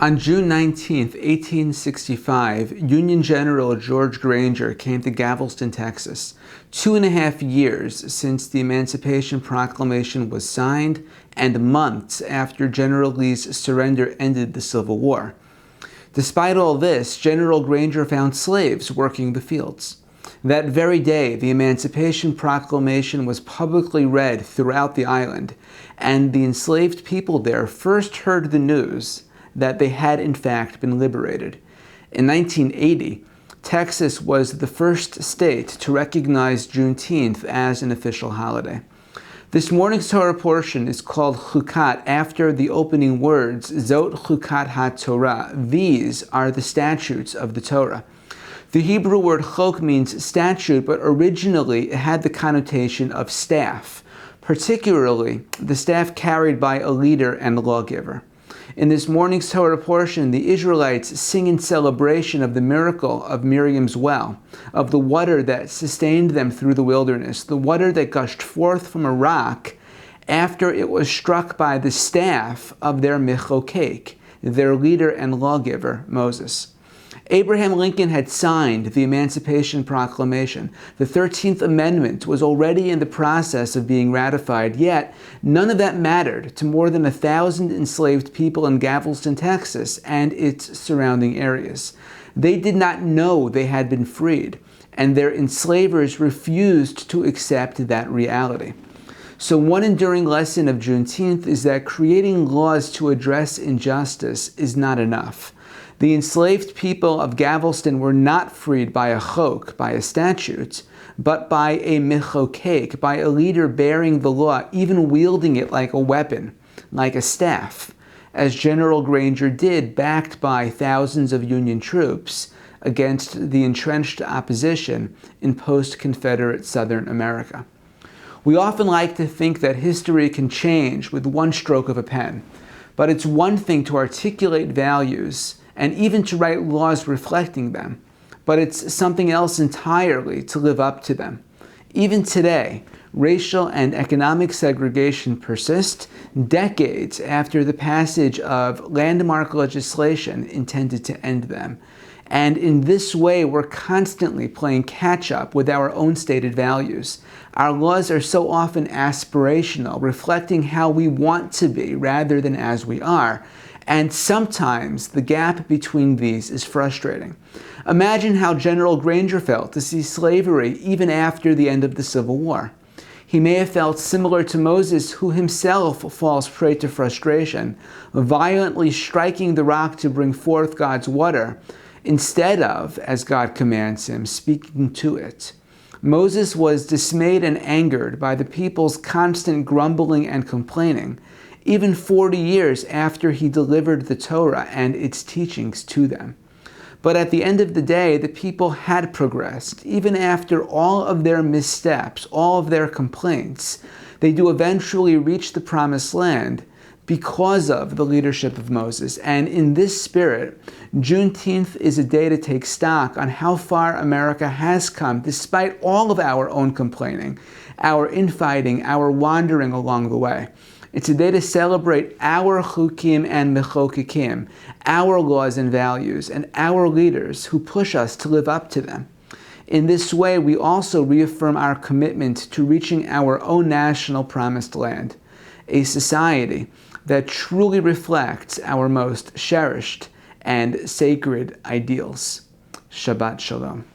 On June 19, 1865, Union General George Granger came to Galveston, Texas, 2.5 years since the Emancipation Proclamation was signed and months after General Lee's surrender ended the Civil War. Despite all this, General Granger found slaves working the fields. That very day, the Emancipation Proclamation was publicly read throughout the island, and the enslaved people there first heard the news that they had in fact been liberated. In 1980, Texas was the first state to recognize Juneteenth as an official holiday. This morning's Torah portion is called Chukat after the opening words, Zot Chukat HaTorah. These are the statutes of the Torah. The Hebrew word chok means statute, but originally it had the connotation of staff, particularly the staff carried by a leader and lawgiver. In this morning's Torah portion, the Israelites sing in celebration of the miracle of Miriam's well, of the water that sustained them through the wilderness, the water that gushed forth from a rock after it was struck by the staff of their michokek, their leader and lawgiver, Moses. Abraham Lincoln had signed the Emancipation Proclamation. The 13th Amendment was already in the process of being ratified, yet none of that mattered to more than 1,000 enslaved people in Galveston, Texas, and its surrounding areas. They did not know they had been freed, and their enslavers refused to accept that reality. So one enduring lesson of Juneteenth is that creating laws to address injustice is not enough. The enslaved people of Galveston were not freed by a chok, by a statute, but by a michokek, by a leader bearing the law, even wielding it like a weapon, like a staff, as General Granger did, backed by thousands of Union troops against the entrenched opposition in post-Confederate Southern America. We often like to think that history can change with one stroke of a pen, but it's one thing to articulate values and even to write laws reflecting them, but it's something else entirely to live up to them. Even today, racial and economic segregation persist decades after the passage of landmark legislation intended to end them. And in this way, we're constantly playing catch-up with our own stated values. Our laws are so often aspirational, reflecting how we want to be rather than as we are. And sometimes the gap between these is frustrating. Imagine how General Granger felt to see slavery even after the end of the Civil War. He may have felt similar to Moses, who himself falls prey to frustration, violently striking the rock to bring forth God's water, instead of, as God commands him, speaking to it. Moses was dismayed and angered by the people's constant grumbling and complaining, even 40 years after he delivered the Torah and its teachings to them. But at the end of the day, the people had progressed. Even after all of their missteps, all of their complaints, they do eventually reach the promised land because of the leadership of Moses. And in this spirit, Juneteenth is a day to take stock on how far America has come despite all of our own complaining, our infighting, our wandering along the way. It's a day to celebrate our chukim and mechokekim, our laws and values, and our leaders who push us to live up to them. In this way, we also reaffirm our commitment to reaching our own national promised land, a society that truly reflects our most cherished and sacred ideals. Shabbat Shalom.